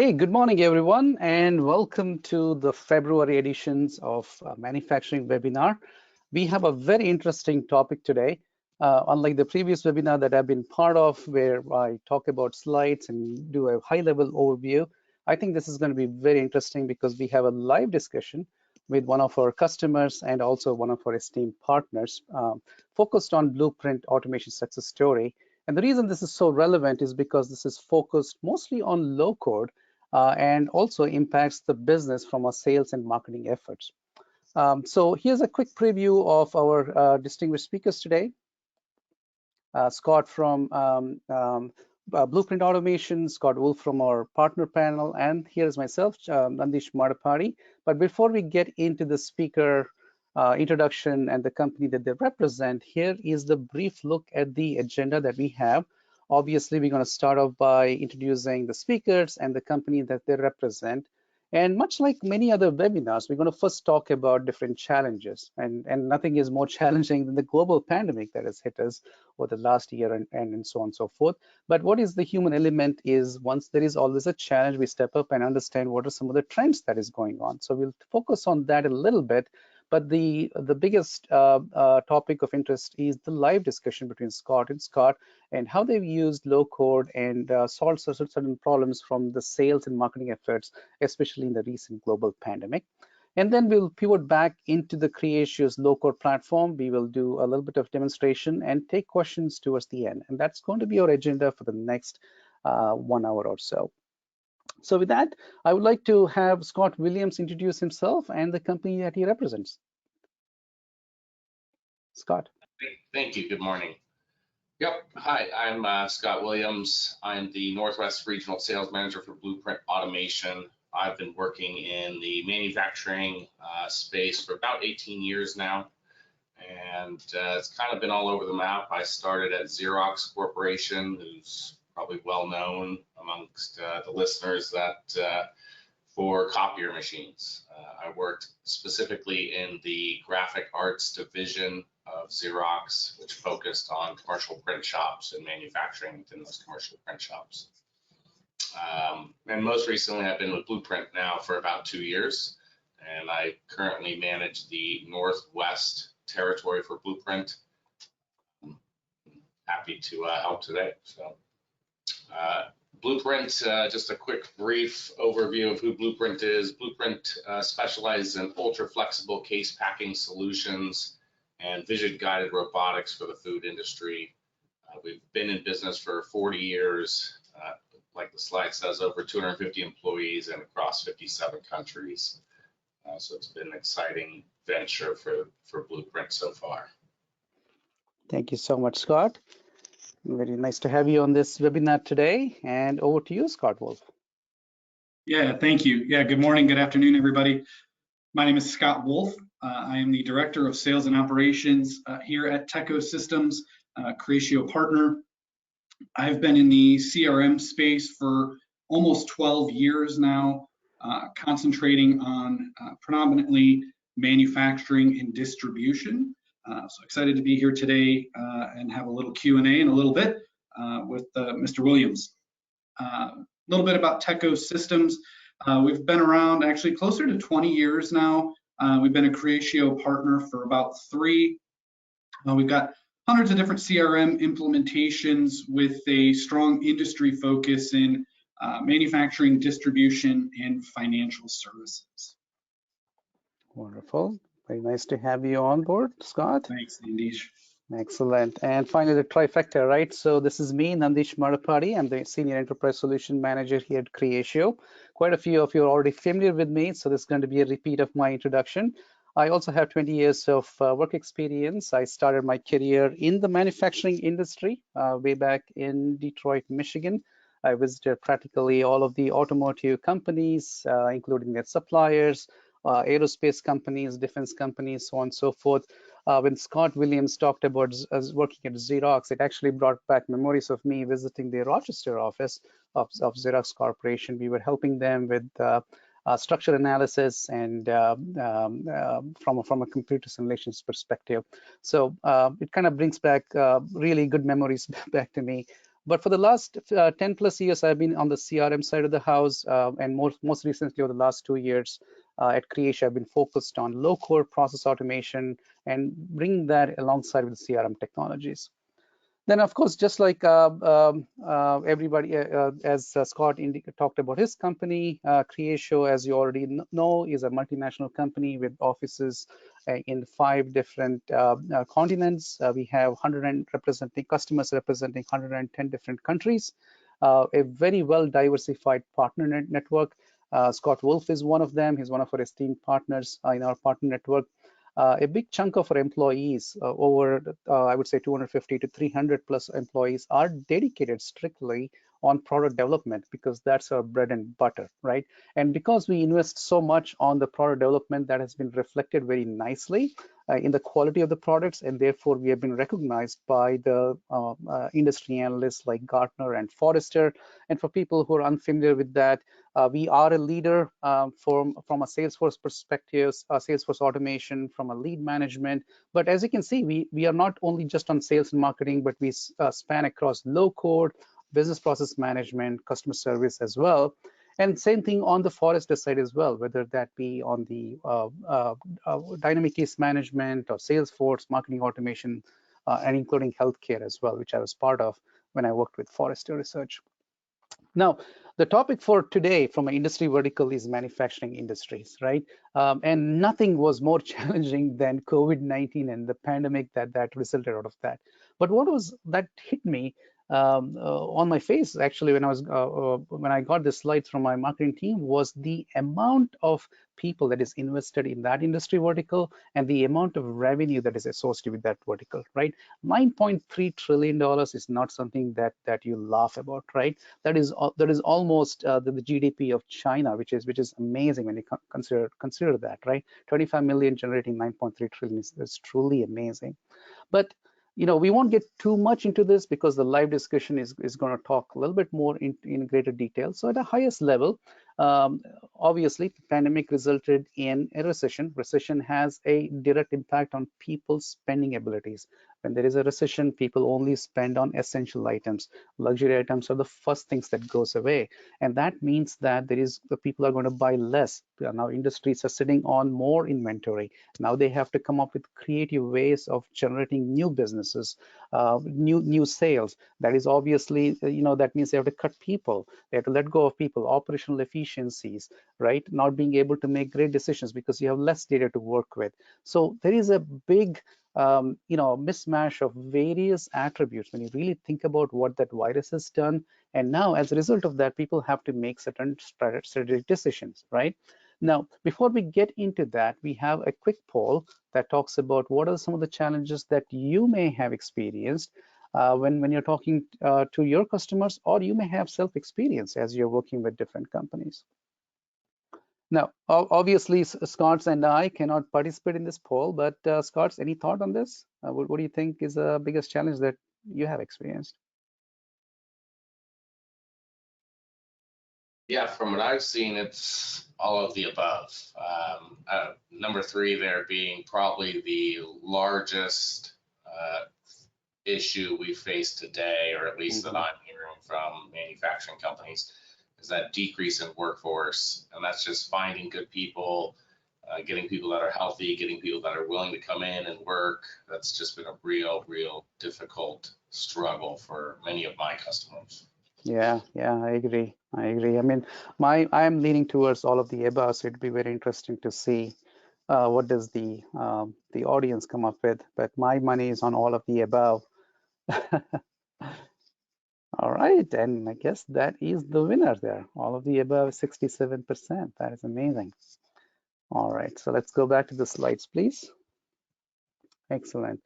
Hey, good morning, everyone, and welcome to the February editions of Manufacturing Webinar. We have a very interesting topic today. Unlike the previous webinar that I've been part of, where I talk about slides and do a high-level overview, I think this is going to be very interesting because we have a live discussion with one of our customers and also one of our esteemed partners focused on Blueprint automation success story. And the reason this is so relevant is because this is focused mostly on low code and also impacts the business from our sales and marketing efforts. So here's a quick preview of our distinguished speakers today. Scott from Blueprint Automation, Scott Wolf from our partner panel, and here's myself, Nandish Madapati. But before we get into the speaker introduction and the company that they represent, here is the brief look at the agenda that we have. Obviously, we're going to start off by introducing the speakers and the company that they represent. And much like many other webinars, we're going to first talk about different challenges. And nothing is more challenging than the global pandemic that has hit us over the last year and so on and so forth. But what is the human element is once there is always a challenge, we step up and understand what are some of the trends that is going on. So we'll focus on that a little bit. But the biggest topic of interest is the live discussion between Scott and how they've used low code and solved certain problems from the sales and marketing efforts, especially in the recent global pandemic. And then we'll pivot back into the Creatio's low code platform. We will do a little bit of demonstration and take questions towards the end. And that's going to be our agenda for the next 1 hour or so. So with that, I would like to have Scott Williams introduce himself and the company that he represents. Scott. Thank you. Good morning. Yep. Hi, I'm Scott Williams. I'm the Northwest Regional Sales Manager for Blueprint Automation. I've been working in the manufacturing space for about 18 years now, and it's kind of been all over the map. I started at Xerox Corporation, who's probably well known amongst the listeners that for copier machines. I worked specifically in the graphic arts division of Xerox, which focused on commercial print shops and manufacturing within those commercial print shops. And most recently, I've been with Blueprint now for about 2 years, and I currently manage the Northwest territory for Blueprint. I'm happy to help today. So. Blueprint, just a quick brief overview of who Blueprint is. Blueprint specializes in ultra-flexible case packing solutions and vision-guided robotics for the food industry. We've been in business for 40 years, like the slide says, over 250 employees and across 57 countries. So it's been an exciting venture for Blueprint so far. Thank you so much, Scott. Very nice to have you on this webinar today. And over to you, Scott Wolf. Yeah, thank you. Yeah, good morning, good afternoon, everybody. My name is Scott Wolf. I am the Director of Sales and Operations here at Teco Systems, Creatio partner. I've been in the CRM space for almost 12 years now, concentrating on predominantly manufacturing and distribution. So excited to be here today and have a little Q&A in a little bit with Mr. Williams. A little bit about Teco Systems. We've been around actually closer to 20 years now. We've been a Creatio partner for about 3. We've got hundreds of different CRM implementations with a strong industry focus in manufacturing, distribution, and financial services. Wonderful. Very nice to have you on board, Scott. Thanks, Nandish. Excellent. And finally, the trifecta, right? So this is me, Nandish Madapati. I'm the Senior Enterprise Solution Manager here at Creatio. Quite a few of you are already familiar with me, so this is going to be a repeat of my introduction. I also have 20 years of work experience. I started my career in the manufacturing industry way back in Detroit, Michigan. I visited practically all of the automotive companies, including their suppliers, aerospace companies, defense companies, so on and so forth. When Scott Williams talked about us working at Xerox, it actually brought back memories of me visiting the Rochester office of Xerox Corporation. We were helping them with structure analysis and from a computer simulations perspective. So it kind of brings back really good memories back to me. But for the last 10 plus years, I've been on the CRM side of the house, and most recently over the last 2 years at Creatio, I've been focused on low-code process automation and bringing that alongside with CRM technologies. Then, of course, just like everybody, as Scott talked about his company, Creatio, as you already know, is a multinational company with offices in 5 different continents. We have 100 representing customers representing 110 different countries. A very well diversified partner network. Scott Wolf is one of them. He's one of our esteemed partners in our partner network. A big chunk of our employees, over I would say 250 to 300 plus employees, are dedicated strictly on product development because that's our bread and butter, right? And because we invest so much on the product development, that has been reflected very nicely in the quality of the products, and therefore we have been recognized by the industry analysts like Gartner and Forrester. And for people who are unfamiliar with that, we are a leader from a Salesforce perspective, Salesforce automation, from a lead management. But as you can see, we are not only just on sales and marketing, but we span across low code, business process management, customer service as well. And same thing on the Forrester side as well, whether that be on the dynamic case management or Salesforce marketing automation, and including healthcare as well, which I was part of when I worked with Forrester Research. Now, the topic for today from an industry vertical is manufacturing industries, right? And nothing was more challenging than COVID-19 and the pandemic that resulted out of that. But what was that hit me on my face actually when I got the slides from my marketing team was the amount of people that is invested in that industry vertical and the amount of revenue that is associated with that vertical, right? $9.3 trillion is not something that you laugh about, right? That is almost the GDP of China, which is amazing when you consider that, right? 25 million generating 9.3 trillion is truly amazing. But we won't get too much into this because the live discussion is going to talk a little bit more in greater detail. So at the highest level, obviously, the pandemic resulted in a recession. Recession has a direct impact on people's spending abilities. When there is a recession, people only spend on essential items. Luxury items are the first things that goes away. And that means that the people are going to buy less. Now industries are sitting on more inventory. Now they have to come up with creative ways of generating new businesses, new sales. That is obviously, that means they have to cut people. They have to let go of people, operational efficiencies, right? Not being able to make great decisions because you have less data to work with. So there is a big mismatch of various attributes when you really think about what that virus has done. And now, as a result of that, people have to make certain strategic decisions, right? Now, before we get into that, we have a quick poll that talks about what are some of the challenges that you may have experienced when you're talking to your customers, or you may have self-experience as you're working with different companies. Now, obviously, Scott's and I cannot participate in this poll, but Scott's, any thought on this? What do you think is the biggest challenge that you have experienced? Yeah, from what I've seen, it's all of the above. Number 3 there being probably the largest issue we face today, or at least that I'm hearing from manufacturing companies, is that decrease in workforce. And that's just finding good people, getting people that are healthy, getting people that are willing to come in and work. That's just been a real difficult struggle for many of my customers. Yeah, I agree. I mean, I'm leaning towards all of the above, so it'd be very interesting to see what does the audience come up with. But my money is on all of the above. All right, and I guess that is the winner there. All of the above, 67%. That is amazing. All right, so let's go back to the slides, please. Excellent.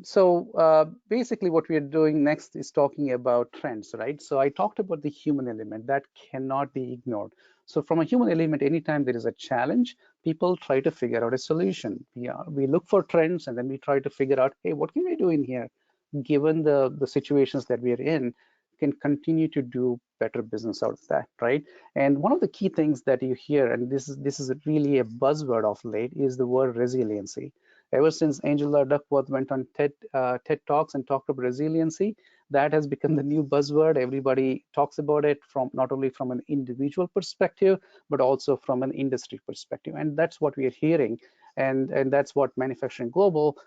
So basically what we are doing next is talking about trends, right? So I talked about the human element that cannot be ignored. So from a human element, anytime there is a challenge, people try to figure out a solution. We look for trends and then we try to figure out, hey, what can we do in here? Given the situations that we are in, can continue to do better business out of that, right? And one of the key things that you hear, and this is really a buzzword of late, is the word resiliency. Ever since Angela Duckworth went on TED Talks and talked about resiliency, That has become the new buzzword. Everybody talks about it from not only from an individual perspective, but also from an industry perspective. And that's what we are hearing. And that's what Manufacturing Global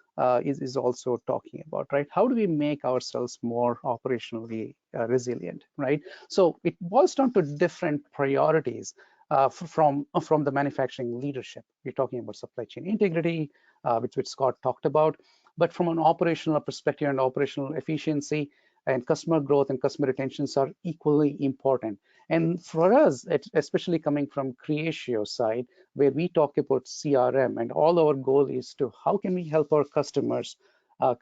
is also talking about, right? How do we make ourselves more operationally resilient, right? So it boils down to different priorities from the manufacturing leadership. We're talking about supply chain integrity, which Scott talked about, but from an operational perspective and operational efficiency and customer growth and customer retentions are equally important. And for us, especially coming from Creatio side, where we talk about CRM, and all our goal is to how can we help our customers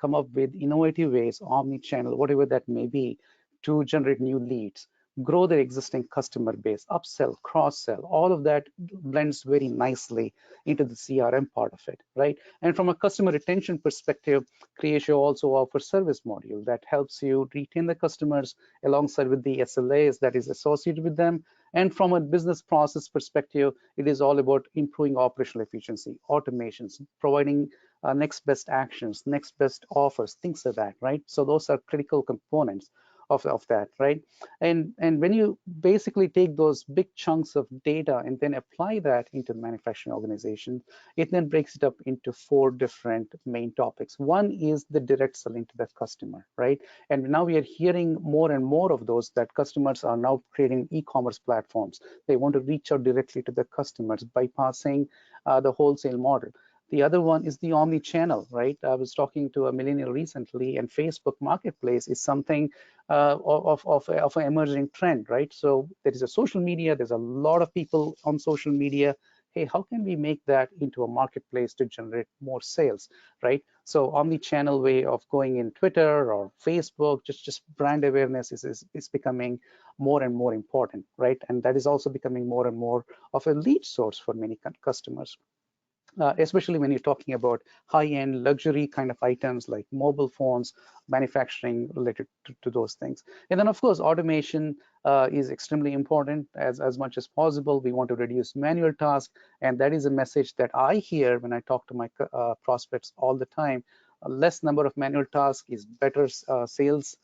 come up with innovative ways, omni-channel, whatever that may be, to generate new leads, grow their existing customer base, upsell, cross-sell, all of that blends very nicely into the CRM part of it, right? And from a customer retention perspective, Creatio also offers service module that helps you retain the customers alongside with the SLAs that is associated with them. And from a business process perspective, it is all about improving operational efficiency, automations, providing next best actions, next best offers, things like that, right? So those are critical components of that, right? And when you basically take those big chunks of data and then apply that into the manufacturing organization, it then breaks it up into 4 different main topics. One is the direct selling to the customer, right? And now we are hearing more and more of those, that customers are now creating e-commerce platforms. They want to reach out directly to the customers, bypassing the wholesale model. The other one is the omni-channel, right? I was talking to a millennial recently, and Facebook Marketplace is something of an emerging trend, right? So there is a social media, there's a lot of people on social media. Hey, how can we make that into a marketplace to generate more sales, right? So omni-channel way of going in Twitter or Facebook, just brand awareness is becoming more and more important, right? And that is also becoming more and more of a lead source for many customers. Especially when you're talking about high-end luxury kind of items like mobile phones, manufacturing related to those things. And then, of course, automation is extremely important. As much as possible, we want to reduce manual tasks, and that is a message that I hear when I talk to my prospects all the time. A less number of manual tasks is better sales,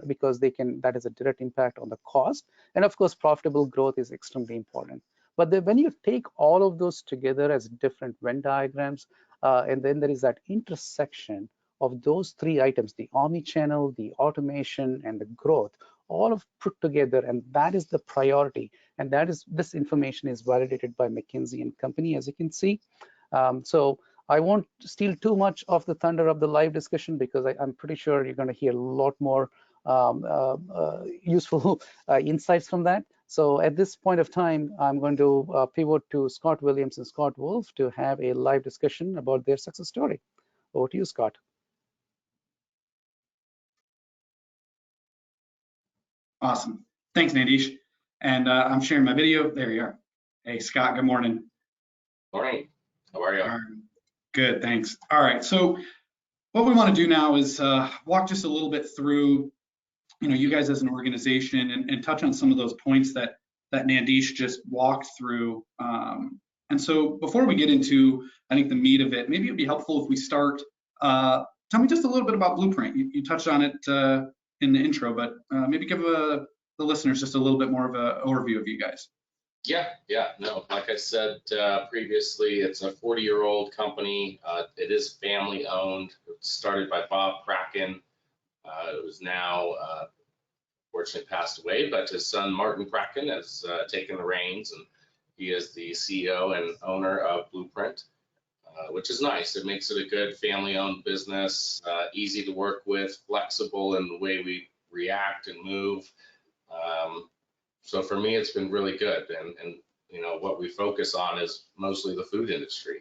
because that is a direct impact on the cost. And of course, profitable growth is extremely important. But then when you take all of those together as different Venn diagrams, and then there is that intersection of those 3 items, the omni-channel, the automation, and the growth, all of put together, and that is the priority. And this information is validated by McKinsey and Company, as you can see. So I won't steal too much of the thunder of the live discussion, because I'm pretty sure you're going to hear a lot more useful insights from that. So at this point of time, I'm going to pivot to Scott Williams and Scott Wolf to have a live discussion about their success story. Over to you, Scott. Awesome. Thanks, Nandish. And I'm sharing my video. There you are. Hey, Scott, good morning. Morning. How are you? All right. Good, thanks. All right, so what we want to do now is walk just a little bit through, you guys as an organization, and touch on some of those points that Nandish just walked through. And so before we get into, I think, the meat of it, maybe it'd be helpful if we start. Tell me just a little bit about BluePrint. You touched on it in the intro, but maybe give the listeners just a little bit more of an overview of you guys. Yeah, no, like I said previously, it's a 40-year-old company. It is family owned. It was started by Bob Kraken. It was now fortunately passed away, but his son Martin Kraken has taken the reins, and he is the CEO and owner of BluePrint, which is nice. It makes it a good family-owned business, easy to work with, flexible in the way we react and move. So for me, it's been really good, and what we focus on is mostly the food industry.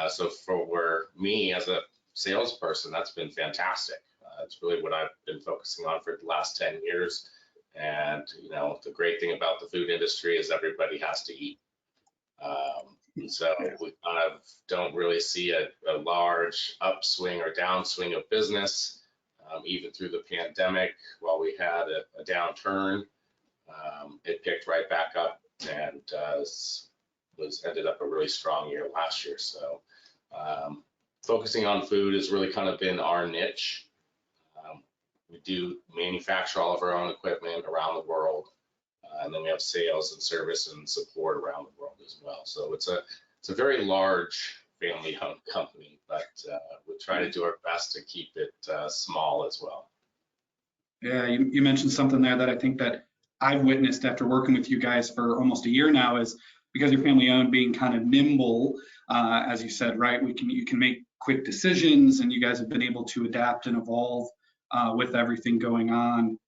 So for me as a salesperson, that's been fantastic. It's really what I've been focusing on for the last 10 years. And the great thing about the food industry is everybody has to eat. And so we kind of don't really see a large upswing or downswing of business, even through the pandemic. While we had a downturn, it picked right back up, and ended up a really strong year last year. So focusing on food has really kind of been our niche. We do manufacture all of our own equipment around the world, and then we have sales and service and support around the world as well. So it's a very large family-owned company, but we try to do our best to keep it small as well. Yeah, you mentioned something there that I think that I've witnessed after working with you guys for almost a year now is because you're family owned, being kind of nimble, as you said, right? You can make quick decisions, and you guys have been able to adapt and evolve with everything going on.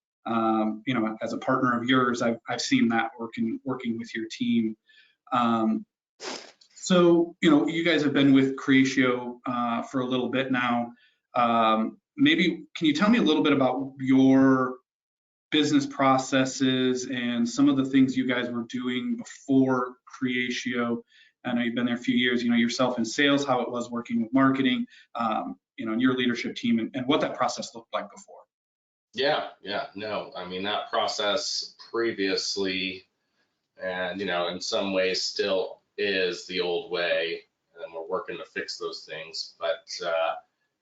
You know, as a partner of yours, I've seen that working with your team. So, you know, you guys have been with Creatio for a little bit now. Maybe can you tell me a little bit about your business processes and some of the things you guys were doing before Creatio? I know you've been there a few years, you know, yourself in sales, how it was working with marketing, you know, and your leadership team, and what that process looked like before. Yeah, no, I mean, that process previously, and, you know, in some ways still is the old way, and we're working to fix those things. But,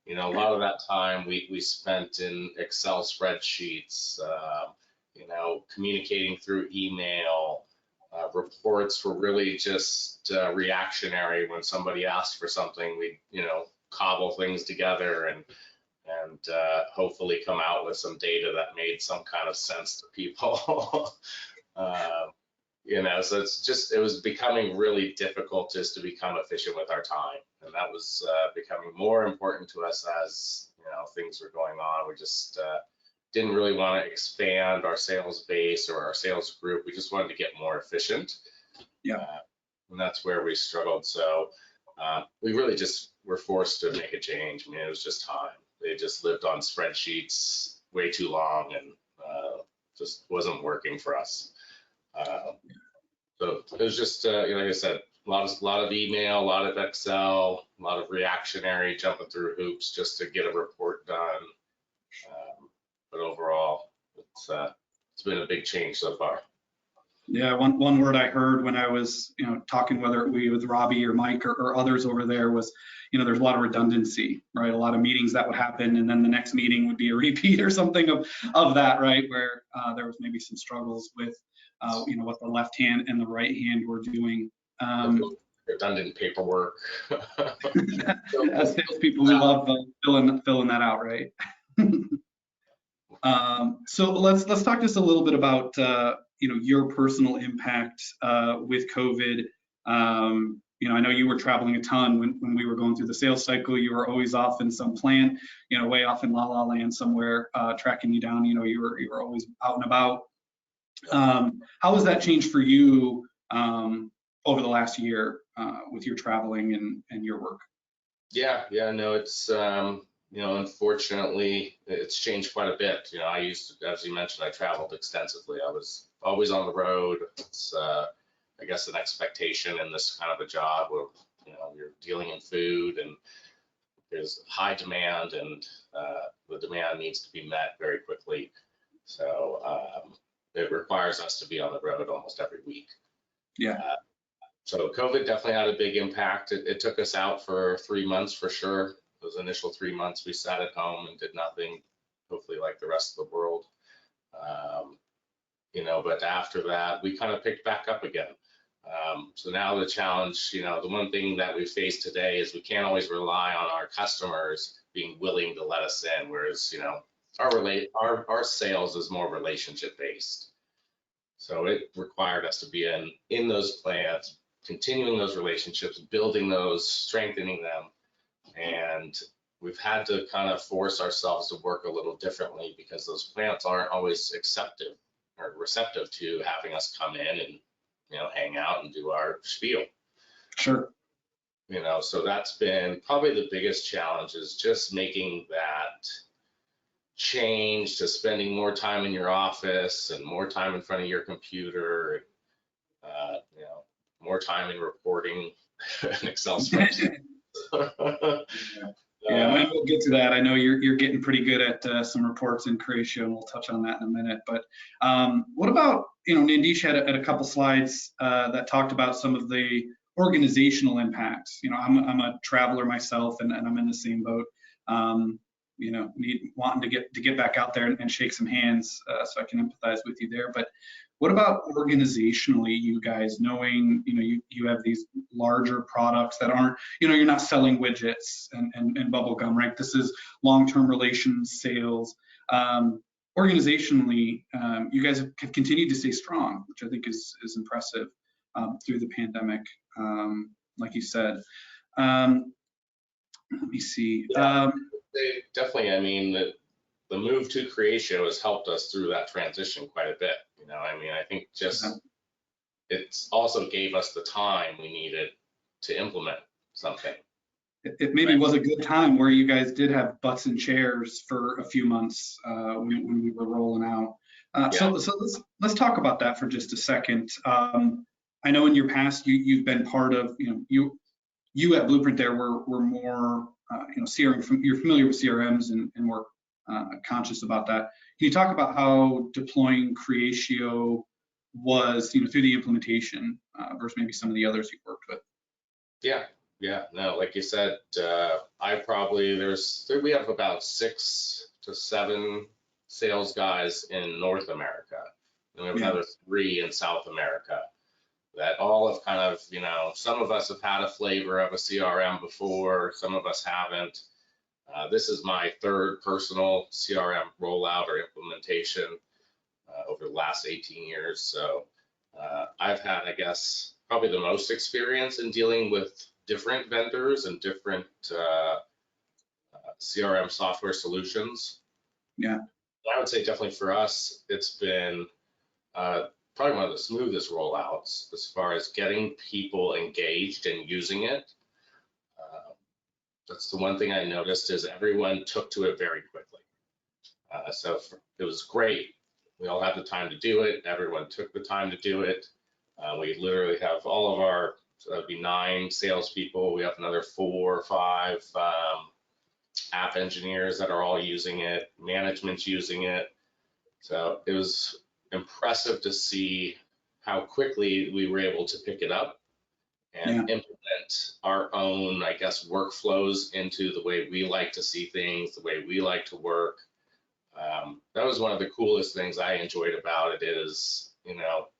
you know, a lot of that time we spent in Excel spreadsheets, you know, communicating through email. Reports were really just reactionary. When somebody asked for something, we, you know, cobble things together and hopefully come out with some data that made some kind of sense to people. You know, so it was becoming really difficult just to become efficient with our time, and that was becoming more important to us as, you know, things were going on. We just didn't really want to expand our sales base or our sales group. We just wanted to get more efficient. Yeah. And that's where we struggled. So we really just were forced to make a change. I mean, it was just time. They just lived on spreadsheets way too long, and just wasn't working for us. So it was just, you know, like I said, a lot of email, a lot of Excel, a lot of reactionary, jumping through hoops just to get a report done. But overall, it's been a big change so far. Yeah, one word I heard when I was, you know, talking, whether it be with Robbie or Mike or others over there, was, you know, there's a lot of redundancy, right? A lot of meetings that would happen, and then the next meeting would be a repeat or something of that, right? Where there was maybe some struggles with, you know, what the left hand and the right hand were doing. Redundant paperwork. As salespeople, we love filling that out, right? So let's talk just a little bit about you know, your personal impact with COVID. You know, I know you were traveling a ton when we were going through the sales cycle. You were always off in some plant, you know, way off in La La Land somewhere, tracking you down. You know, you were always out and about. How has that changed for you over the last year with your traveling and your work? Yeah, no, it's you know, unfortunately, it's changed quite a bit. You know, I used to, as you mentioned, I traveled extensively. I was always on the road. It's, I guess, an expectation in this kind of a job where, you know, you're dealing in food and there's high demand, and the demand needs to be met very quickly. So it requires us to be on the road almost every week. Yeah. So COVID definitely had a big impact. It took us out for 3 months for sure. Those initial 3 months we sat at home and did nothing, hopefully like the rest of the world. You know, but after that, we kind of picked back up again. So now the challenge, you know, the one thing that we face today is we can't always rely on our customers being willing to let us in, whereas, you know, our sales is more relationship based. So it required us to be in those plants, continuing those relationships, building those, strengthening them. And we've had to kind of force ourselves to work a little differently because those plants aren't always receptive to having us come in and, you know, hang out and do our spiel. Sure. You know, so that's been probably the biggest challenge, is just making that change to spending more time in your office and more time in front of your computer, you know, more time in reporting an Excel spreadsheet. Yeah, and we'll get to that. I know you're getting pretty good at some reports in Creatio, and we'll touch on that in a minute. But what about, you know, Nandish had a couple slides that talked about some of the organizational impacts. You know, I'm a traveler myself, and I'm in the same boat. wanting to get back out there and shake some hands. So I can empathize with you there. But what about organizationally, you guys, knowing, you have these larger products that aren't, you're not selling widgets and bubble gum, right? This is long-term relations sales. Organizationally, you guys have continued to stay strong, which I think is impressive through the pandemic, like you said. Let me see. Definitely, I mean, the move to Creatio has helped us through that transition quite a bit. I think just it's also gave us the time we needed to implement something. It maybe was a good time where you guys did have butts and chairs for a few months when we were rolling out. So let's talk about that for just a second. I know in your past you've been part of, you at BluePrint there were more CRM. You're familiar with CRMs and more conscious about that. Can you talk about how deploying Creatio was, through the implementation versus maybe some of the others you've worked with? Yeah, no, like you said, we have about 6 to 7 sales guys in North America, and we have another 3 in South America that all have kind of, some of us have had a flavor of a CRM before, some of us haven't. This is my 3rd personal CRM rollout or implementation over the last 18 years. So I've had, I guess, probably the most experience in dealing with different vendors and different CRM software solutions. Yeah. I would say definitely for us, it's been probably one of the smoothest rollouts as far as getting people engaged and using it. That's the one thing I noticed is everyone took to it very quickly. So it was great. We all had the time to do it. Everyone took the time to do it. We literally have all of our, so that'd be 9 salespeople. We have another 4 or 5 app engineers that are all using it. Management's using it. So it was impressive to see how quickly we were able to pick it up and implement our own, I guess, workflows into the way we like to see things, the way we like to work. That was one of the coolest things I enjoyed about it is,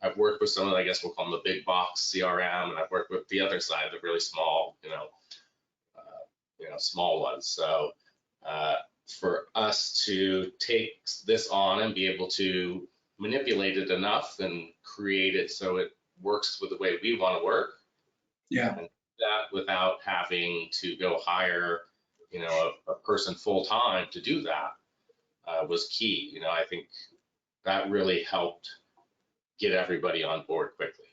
I've worked with some of, I guess we'll call them the big box CRM, and I've worked with the other side, the really small, small ones. So for us to take this on and be able to manipulate it enough and create it so it works with the way we want to work. Yeah. And that without having to go hire, a person full time to do that was key. I think that really helped get everybody on board quickly.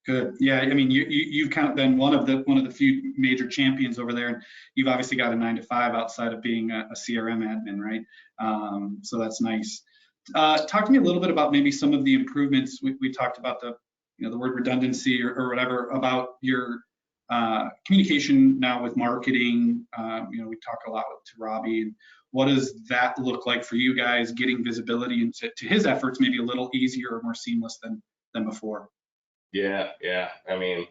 Good. Yeah. I mean, you've kind of been one of the few major champions over there, and you've obviously got a 9-to-5 outside of being a CRM admin, right? So that's nice. Talk to me a little bit about maybe some of the improvements we talked about, the word redundancy or whatever, about your communication now with marketing. We talk a lot to Robbie, and what does that look like for you guys, getting visibility into his efforts maybe a little easier or more seamless than before? Yeah. I mean,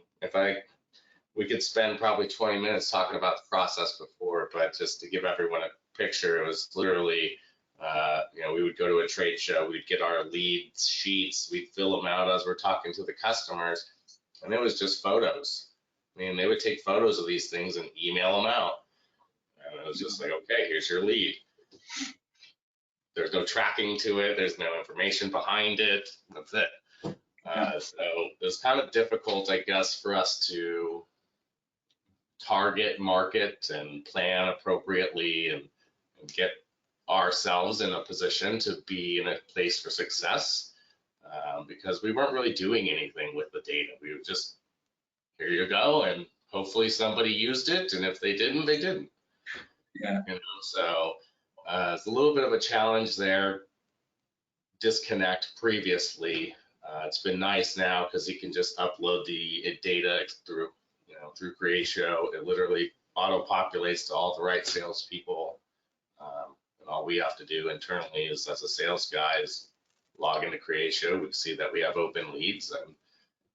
we could spend probably 20 minutes talking about the process before, but just to give everyone a picture, it was literally, we would go to a trade show, we'd get our lead sheets, we'd fill them out as we're talking to the customers, and it was just photos. I mean, they would take photos of these things and email them out. And it was just like, okay, here's your lead. There's no tracking to it. There's no information behind it. That's it. So it was kind of difficult, I guess, for us to target, market, and plan appropriately and get ourselves in a position to be in a place for success because we weren't really doing anything with the data. We were just, here you go, and hopefully somebody used it, and if they didn't, they didn't. Yeah. So it's a little bit of a challenge there. Disconnect previously. It's been nice now because you can just upload the data through Creatio. It literally auto-populates to all the right salespeople. And all we have to do internally is, as a sales guy, is log into Creatio. We see that we have open leads, and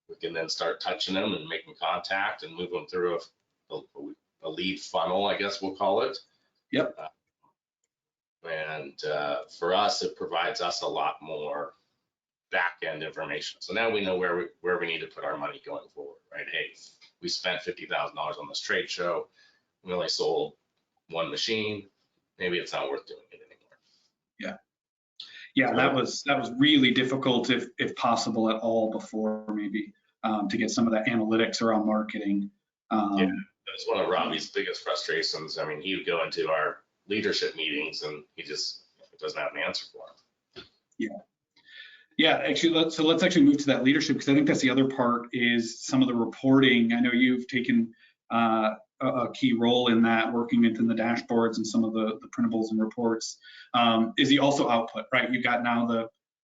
we can then start touching them and making contact and move them through a lead funnel, I guess we'll call it. Yep. And for us, it provides us a lot more back-end information. So now we know where we need to put our money going forward, right? Hey, we spent $50,000 on this trade show. We only sold one machine. Maybe it's not worth doing it anymore. Yeah. Yeah, So, that was really difficult, if possible at all, before maybe to get some of that analytics around marketing. yeah, that's one of Robbie's biggest frustrations. I mean, he would go into our leadership meetings and he just doesn't have an answer for them. Yeah. Yeah, actually, let's actually move to that leadership, because I think that's the other part, is some of the reporting. I know you've taken a key role in that, working within the dashboards and some of the printables and reports. Is the also output, right? You've got now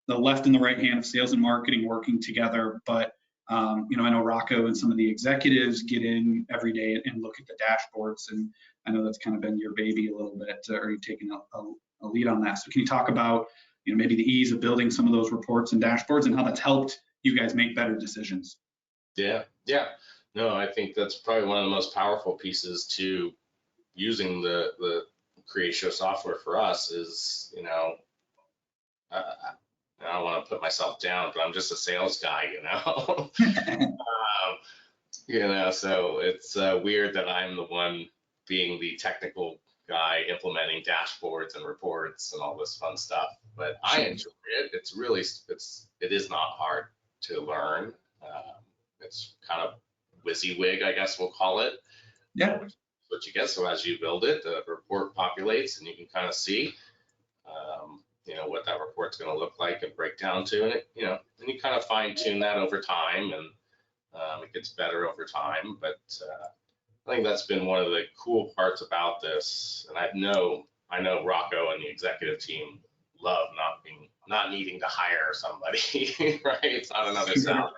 the left and the right hand of sales and marketing working together, but you know, I know Rocco and some of the executives get in every day and look at the dashboards, and I know that's kind of been your baby a little bit, or you've taken a lead on that. So can you talk about, you know, maybe the ease of building some of those reports and dashboards and how that's helped you guys make better decisions? Yeah. No, I think that's probably one of the most powerful pieces to using the Creatio software for us is, you know, I don't want to put myself down, but I'm just a sales guy, you know. You know, so it's weird that I'm the one being the technical guy implementing dashboards and reports and all this fun stuff. But I enjoy it. It is not hard to learn. It's kind of WYSIWYG, I guess we'll call it. Yeah. What you get. So as you build it, the report populates and you can kind of see, you know, what that report's going to look like and break down to it. You know, and you kind of fine tune that over time, and it gets better over time. But I think that's been one of the cool parts about this. And I know Rocco and the executive team love not needing to hire somebody, right? It's not another salary.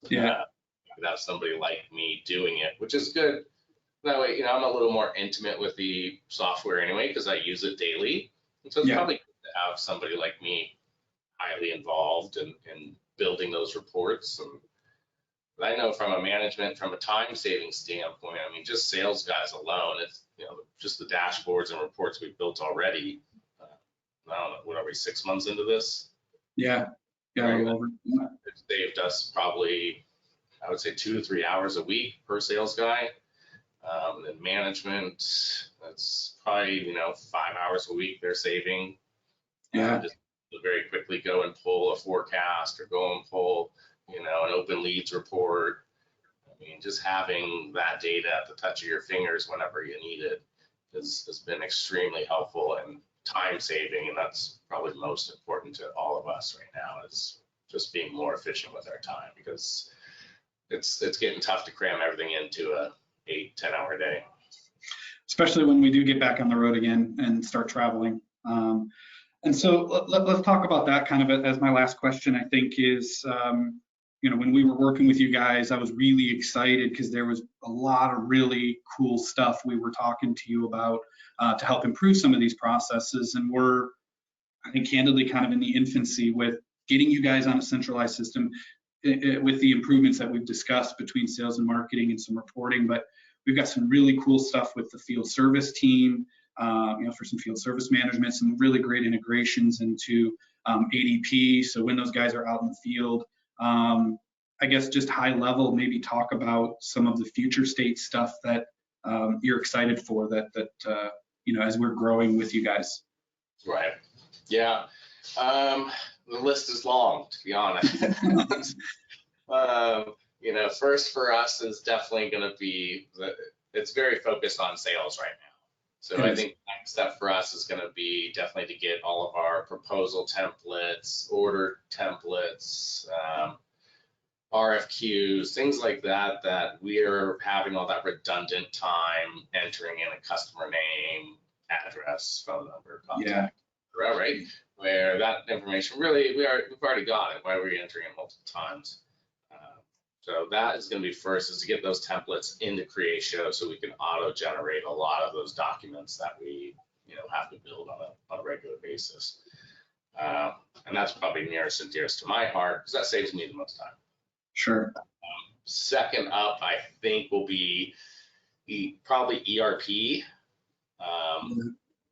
Yeah. You could have somebody like me doing it, which is good. That way, you know, I'm a little more intimate with the software anyway, because I use it daily. And so it's probably good to have somebody like me highly involved in building those reports. And I know from a time saving standpoint, I mean, just sales guys alone, it's, you know, just the dashboards and reports we've built already. I don't know, what are we, 6 months into this? Yeah. Right? It's saved us probably, I would say, 2 to 3 hours a week per sales guy. And management, that's probably, you know, 5 hours a week they're saving. Just to very quickly go and pull a forecast or go and pull, you know, an open leads report. I mean, just having that data at the touch of your fingers whenever you need it has been extremely helpful and time saving. And that's probably most important to all of us right now, is just being more efficient with our time, because it's getting tough to cram everything into a 8-10 hour day. Especially when we do get back on the road again and start traveling. And so let's talk about that kind of as my last question, I think, is, you know, when we were working with you guys, I was really excited because there was a lot of really cool stuff we were talking to you about to help improve some of these processes. And we're, I think, candidly kind of in the infancy with getting you guys on a centralized system with the improvements that we've discussed between sales and marketing and some reporting. But we've got some really cool stuff with the field service team, you know, for some field service management, some really great integrations into ADP. So when those guys are out in the field, I guess just high level, maybe talk about some of the future state stuff that you're excited for that you know, as we're growing with you guys. Right. Yeah. The list is long, to be honest. You know, first for us is definitely going to be, it's very focused on sales right now. So I think the next step for us is going to be definitely to get all of our proposal templates, order templates, RFQs, things like that, that we're having all that redundant time entering in a customer name, address, phone number, contact, right? Where that information really, we've already got it. Why were we entering it multiple times? So that is going to be first, is to get those templates into Creatio so we can auto-generate a lot of those documents that we, you know, have to build on a regular basis. And that's probably nearest and dearest to my heart, because that saves me the most time. Sure. Second up, I think, will be probably ERP.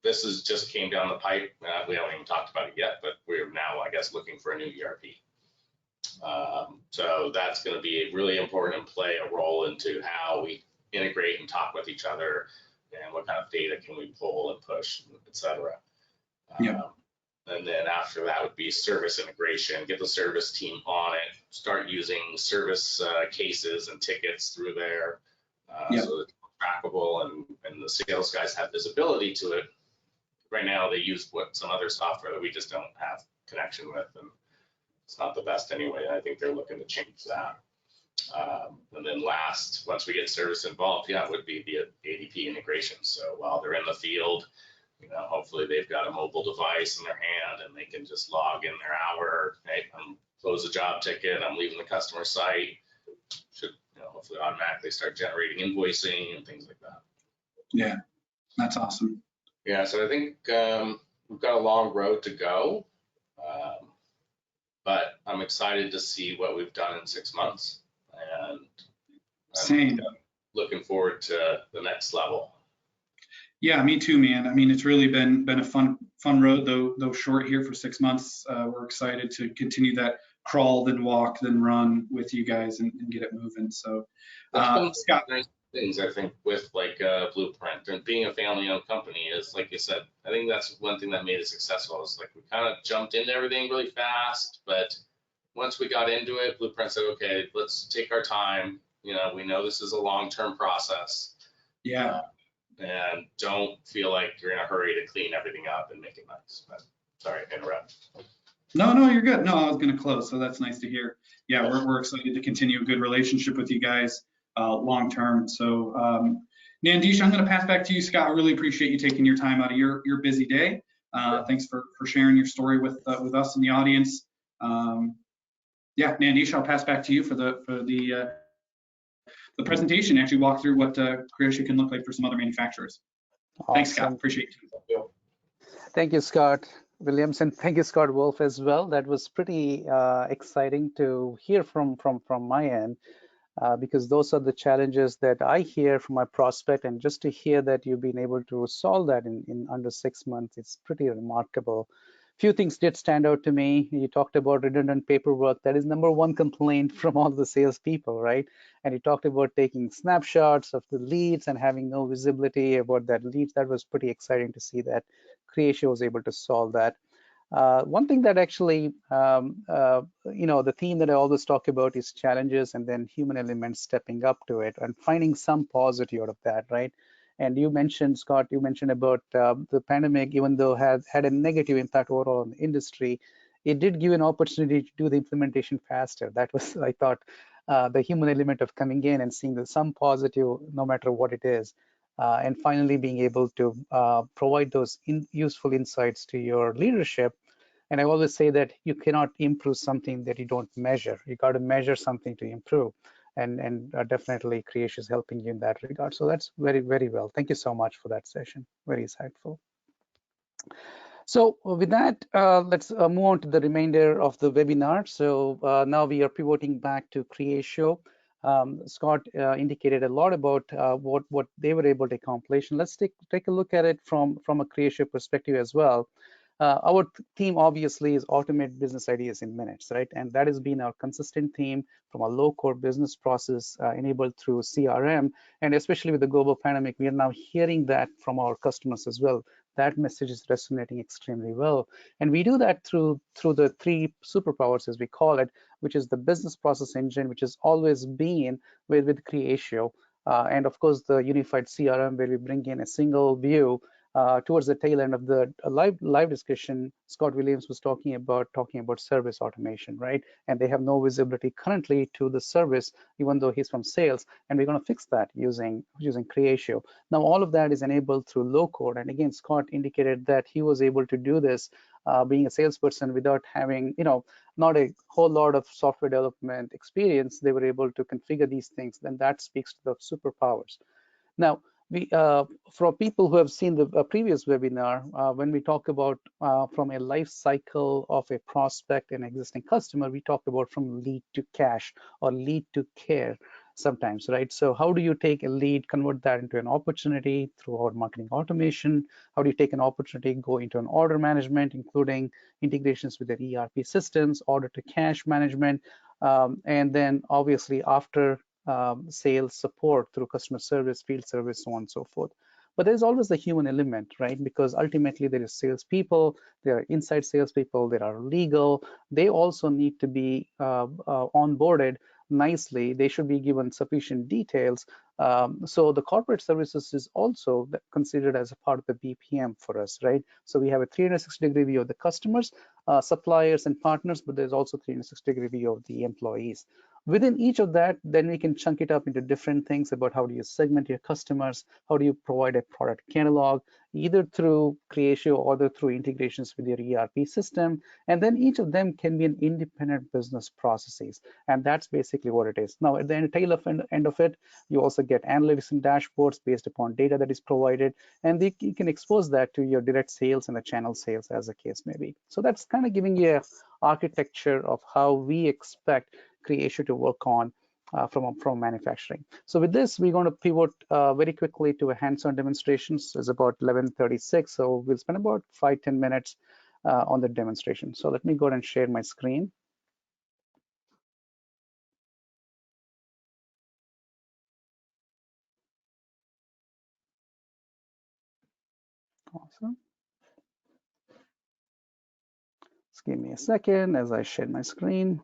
this is just came down the pipe. We haven't even talked about it yet, but we're now, I guess, looking for a new ERP. So that's going to be really important and play a role into how we integrate and talk with each other, and what kind of data can we pull and push, et cetera. Yeah. And then after that would be service integration, get the service team on it, start using service cases and tickets through there, so it's trackable, and the sales guys have visibility to it. Right now they use some other software that we just don't have connection with, and it's not the best anyway. I think they're looking to change that. And then last, once we get service involved, it would be the ADP integration. So while they're in the field, hopefully they've got a mobile device in their hand and they can just log in their hour, right? Close a job ticket, I'm leaving the customer site. Should hopefully automatically start generating invoicing and things like that. Yeah, that's awesome. Yeah, so I think we've got a long road to go, but I'm excited to see what we've done in 6 months, and Same. Looking forward to the next level. Yeah, me too, man. I mean, it's really been a fun road, though short here for 6 months. We're excited to continue that crawl, then walk, then run with you guys and get it moving. So, Scott, nice things I think with like BluePrint and being a family-owned company is, like you said, I think that's one thing that made it successful. Is like we kind of jumped into everything really fast, but once we got into it, BluePrint said, okay, let's take our time. We know this is a long-term process. Yeah. And don't feel like you're in a hurry to clean everything up and make it nice. But sorry to interrupt. No, you're good. No, I was going to close, so that's nice to hear. Yeah, we're excited to continue a good relationship with you guys long term. So, Nandish, I'm going to pass back to you, Scott. I really appreciate you taking your time out of your busy day. Thanks for sharing your story with us in the audience. Yeah, Nandish, I'll pass back to you for the presentation, actually walk through what Creatio can look like for some other manufacturers. Awesome. Thanks, Scott. Appreciate it. Thank you, Scott Williams, and thank you, Scott Wolf, as well. That was pretty exciting to hear from my end, because those are the challenges that I hear from my prospect, and just to hear that you've been able to solve that in under 6 months, it's pretty remarkable. Few things did stand out to me. You talked about redundant paperwork. That is #1 complaint from all the salespeople, right? And you talked about taking snapshots of the leads and having no visibility about that leads. That was pretty exciting to see that Creatio was able to solve that. One thing that actually, the theme that I always talk about is challenges and then human elements stepping up to it and finding some positive out of that, right? And you mentioned, Scott, about the pandemic, even though had a negative impact overall on the industry, it did give an opportunity to do the implementation faster. That was, I thought, the human element of coming in and seeing some positive, no matter what it is, and finally being able to provide those useful insights to your leadership. And I always say that you cannot improve something that you don't measure. You got to measure something to improve. And definitely Creatio is helping you in that regard. So that's very, very well. Thank you so much for that session. Very insightful. So with that, let's move on to the remainder of the webinar. So now we are pivoting back to Creatio. Scott indicated a lot about what they were able to accomplish. And let's take a look at it from a Creatio perspective as well. Our theme obviously is automate business ideas in minutes, right? And that has been our consistent theme from a low-code business process enabled through CRM. And especially with the global pandemic, we are now hearing that from our customers as well. That message is resonating extremely well. And we do that through the 3 superpowers, as we call it, which is the business process engine, which has always been with Creatio. And of course, the unified CRM, where we bring in a single view. Towards the tail end of the live discussion, Scott Williams was talking about service automation, right? And they have no visibility currently to the service, even though he's from sales. And we're going to fix that using Creatio. Now, all of that is enabled through low code. And again, Scott indicated that he was able to do this being a salesperson without having, not a whole lot of software development experience. They were able to configure these things. Then that speaks to the superpowers. Now, for people who have seen the previous webinar, when we talk about from a life cycle of a prospect and existing customer, we talked about from lead to cash or lead to care. sometimes, right? So how do you take a lead, convert that into an opportunity through our marketing automation? How do you take an opportunity, go into an order management, including integrations with their ERP systems, order to cash management, and then obviously after sales support through customer service, field service, so on and so forth. But there's always the human element, right? Because ultimately there is salespeople, there are inside salespeople, there are legal. They also need to be onboarded nicely. They should be given sufficient details. So the corporate services is also considered as a part of the BPM for us, right? So we have a 360-degree view of the customers, suppliers, and partners, but there's also 360-degree view of the employees. Within each of that, then we can chunk it up into different things about how do you segment your customers, how do you provide a product catalog, either through Creatio or through integrations with your ERP system. And then each of them can be an independent business processes. And that's basically what it is. Now, at the end of it, you also get analytics and dashboards based upon data that is provided. And you can expose that to your direct sales and the channel sales as the case may be. So that's kind of giving you an architecture of how we expect Creatio to work on from manufacturing. So with this, we're going to pivot very quickly to a hands-on demonstrations. It's about 11:36, so we'll spend about 5-10 minutes on the demonstration. So let me go ahead and share my screen. Awesome. Just give me a second as I share my screen.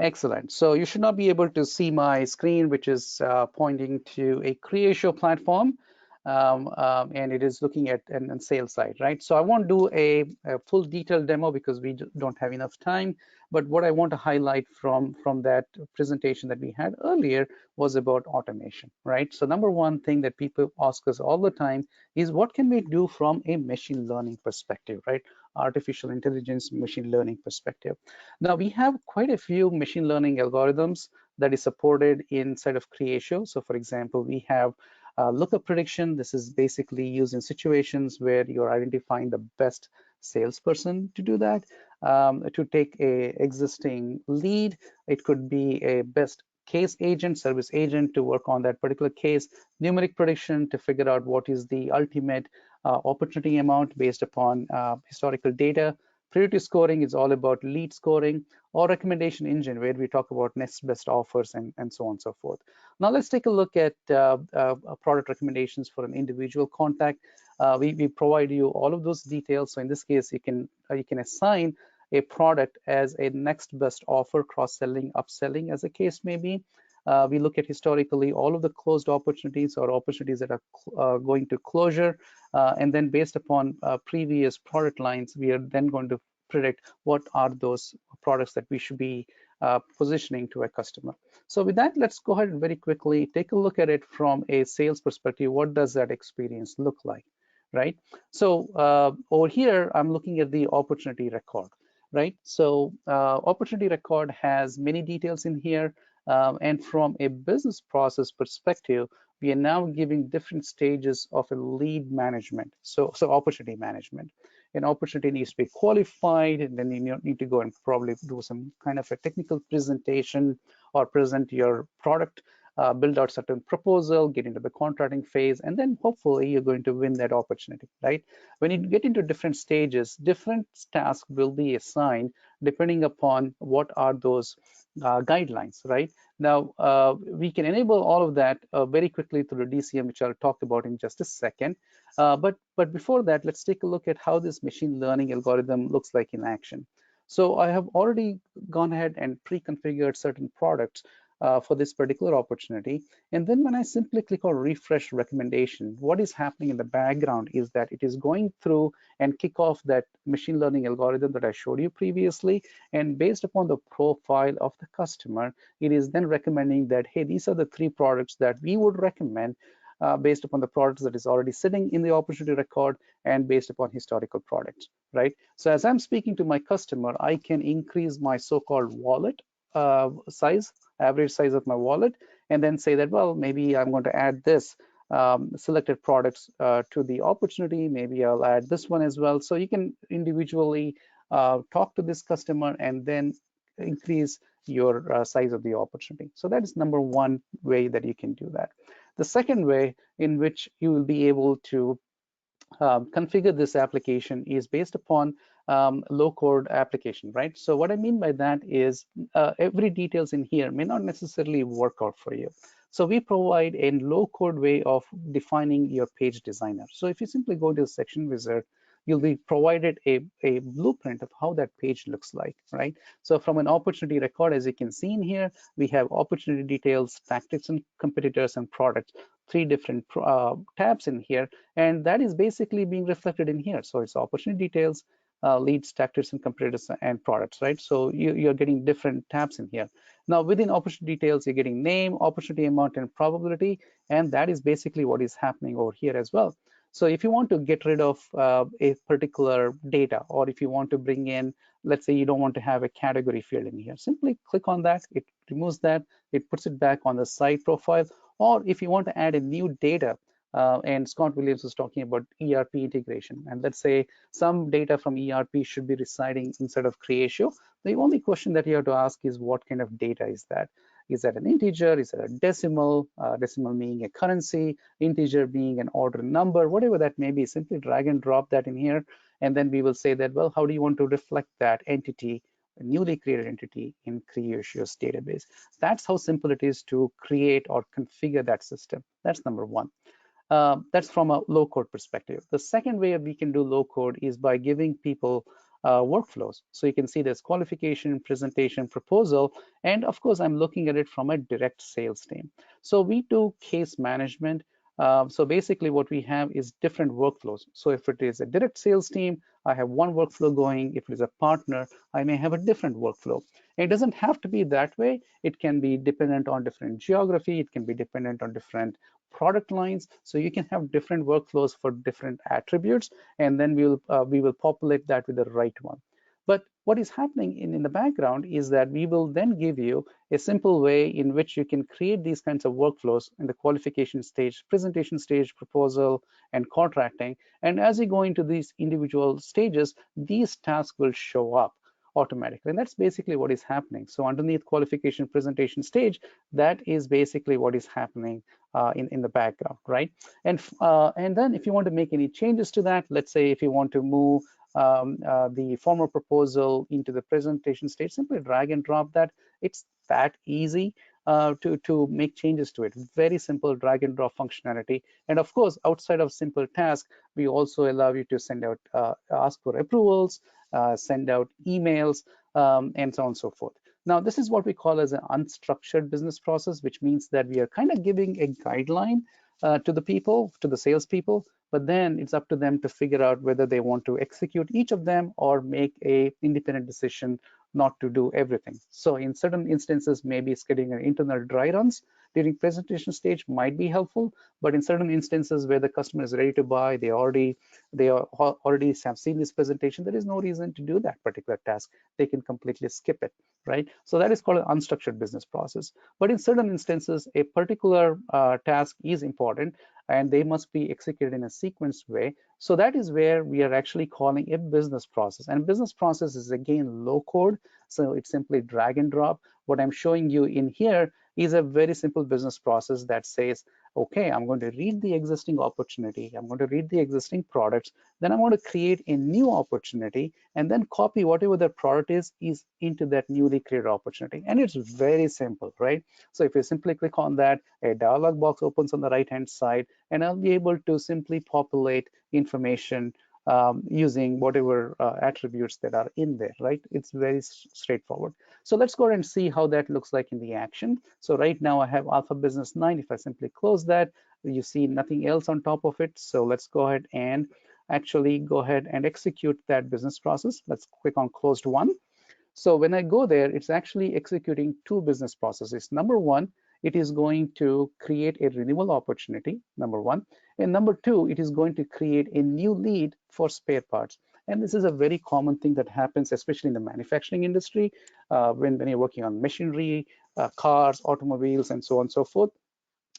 Excellent. So you should not be able to see my screen, which is pointing to a Creatio platform, and it is looking at an sales side, right? So I won't do a full detailed demo because we don't have enough time. But what I want to highlight from that presentation that we had earlier was about automation, right? So number one thing that people ask us all the time is what can we do from a machine learning perspective, right? Artificial intelligence, machine learning perspective. Now we have quite a few machine learning algorithms that is supported inside of Creatio. So for example, we have lookup prediction. This is basically used in situations where you're identifying the best salesperson to do that. To take a existing lead, it could be a best case agent, service agent to work on that particular case. Numeric prediction to figure out what is the ultimate opportunity amount based upon historical data. Priority scoring is all about lead scoring, or recommendation engine where we talk about next best offers and so on and so forth. Now let's take a look at product recommendations for an individual contact. We provide you all of those details. So in this case, you can assign a product as a next best offer, cross-selling, upselling as the case may be. We look at historically all of the closed opportunities or opportunities that are going to closure. And then based upon previous product lines, we are then going to predict what are those products that we should be positioning to a customer. So with that, let's go ahead and very quickly take a look at it from a sales perspective. What does that experience look like, right? So over here, I'm looking at the opportunity record, right? So opportunity record has many details in here. And from a business process perspective, we are now giving different stages of a lead management. So opportunity management. An opportunity needs to be qualified, and then you need to go and probably do some kind of a technical presentation or present your product, build out certain proposal, get into the contracting phase, and then hopefully you're going to win that opportunity, right? When you get into different stages, different tasks will be assigned depending upon what are those guidelines, right? Now, we can enable all of that very quickly through the DCM, which I'll talk about in just a second. But before that, let's take a look at how this machine learning algorithm looks like in action. So I have already gone ahead and pre-configured certain products for this particular opportunity. And then when I simply click on refresh recommendation, what is happening in the background is that it is going through and kick off that machine learning algorithm that I showed you previously. And based upon the profile of the customer, it is then recommending that, hey, these are the 3 products that we would recommend based upon the products that is already sitting in the opportunity record and based upon historical products, right? So as I'm speaking to my customer, I can increase my so-called wallet size, average size of my wallet, and then say that, well, maybe I'm going to add this selected products to the opportunity. Maybe I'll add this one as well. So you can individually talk to this customer and then increase your size of the opportunity. So that is number one way that you can do that. The second way in which you will be able to configure this application is based upon low code application, right? So what I mean by that is every details in here may not necessarily work out for you. So we provide a low code way of defining your page designer. So if you simply go to the section wizard, you'll be provided a blueprint of how that page looks like, right? So from an opportunity record, as you can see in here, we have opportunity details, tactics and competitors and products, three different tabs in here, and that is basically being reflected in here. So it's opportunity details, leads, tactics and competitors and products, right? So you're getting different tabs in here. Now within opportunity details, you're getting name, opportunity amount and probability, and that is basically what is happening over here as well. So if you want to get rid of a particular data, or if you want to bring in, let's say you don't want to have a category field in here, simply click on that, it removes that, it puts it back on the site profile. Or if you want to add a new data, and Scott Williams was talking about ERP integration, and let's say some data from ERP should be residing inside of Creatio, the only question that you have to ask is what kind of data is that? Is that an integer? Is it a decimal? Decimal meaning a currency, integer being an order number, whatever that may be. Simply drag and drop that in here, and then we will say that, well, how do you want to reflect that entity, a newly created entity, in Creatio's database? That's how simple it is to create or configure that system. That's number one. That's from a low code perspective. The second way we can do low code is by giving people workflows. So you can see there's qualification, presentation, proposal, and of course I'm looking at it from a direct sales team. So we do case management. So basically what we have is different workflows. So if it is a direct sales team, I have one workflow going. If it is a partner, I may have a different workflow. It doesn't have to be that way. It can be dependent on different geography. It can be dependent on different product lines. So you can have different workflows for different attributes, and then we will populate that with the right one. But what is happening in the background is that we will then give you a simple way in which you can create these kinds of workflows in the qualification stage, presentation stage, proposal, and contracting. And as you go into these individual stages, these tasks will show up automatically. And that's basically what is happening. So underneath qualification presentation stage, that is basically what is happening in the background, right? And then if you want to make any changes to that, let's say if you want to move the formal proposal into the presentation stage, simply drag and drop that. It's that easy to make changes to it. Very simple drag and drop functionality. And of course, outside of simple task, we also allow you to send out, ask for approvals, send out emails, and so on and so forth. Now, this is what we call as an unstructured business process, which means that we are kind of giving a guideline to the people, to the salespeople, but then it's up to them to figure out whether they want to execute each of them or make a independent decision not to do everything. So in certain instances, maybe scheduling an internal dry runs during presentation stage might be helpful, but in certain instances where the customer is ready to buy, they already have seen this presentation, there is no reason to do that particular task. They can completely skip it, right? So that is called an unstructured business process. But in certain instances, a particular task is important and they must be executed in a sequenced way. So that is where we are actually calling a business process. And business process is again low code. So it's simply drag and drop. What I'm showing you in here is a very simple business process that says, okay, I'm going to read the existing opportunity. I'm going to read the existing products. Then I'm going to create a new opportunity and then copy whatever the product is into that newly created opportunity. And it's very simple, right? So if you simply click on that, a dialog box opens on the right-hand side, and I'll be able to simply populate information using whatever attributes that are in there, right? It's very straightforward. So let's go ahead and see how that looks like in the action. So right now I have Alpha Business 9. If I simply close that, you see nothing else on top of it. So let's go ahead and actually go ahead and execute that business process. Let's click on closed one. So when I go there, it's actually executing two business processes. Number one, it is going to create a renewal opportunity, number one. And number two, it is going to create a new lead for spare parts. And this is a very common thing that happens, especially in the manufacturing industry, when you're working on machinery, cars, automobiles, and so on and so forth,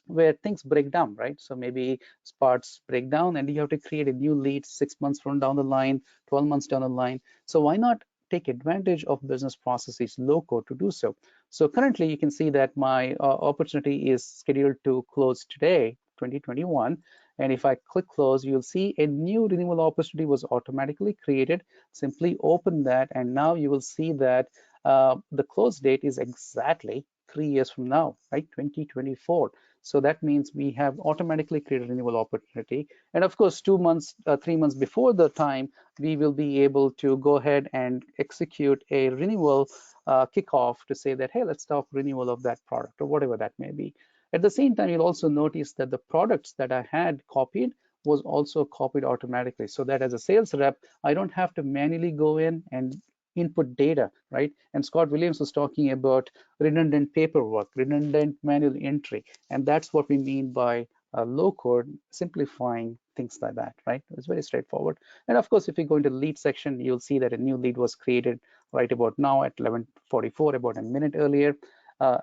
where things break down, right? So maybe parts break down and you have to create a new lead 6 months from down the line, 12 months down the line. So why not take advantage of business processes low code to do so. So currently you can see that my opportunity is scheduled to close today, 2021. And if I click close, you'll see a new renewal opportunity was automatically created. Simply open that, and now you will see that the close date is exactly 3 years from now, right? 2024. So that means we have automatically created a renewal opportunity. And of course, 2 months, 3 months before the time, we will be able to go ahead and execute a renewal kickoff to say that, hey, let's start renewal of that product or whatever that may be. At the same time, you'll also notice that the products that I had copied was also copied automatically, so that as a sales rep, I don't have to manually go in and input data, right? And Scott Williams was talking about redundant paperwork, redundant manual entry, and that's what we mean by low code, simplifying things like that, right? It's very straightforward. And of course, if you go into the lead section, you'll see that a new lead was created right about now at 11:44, about a minute earlier.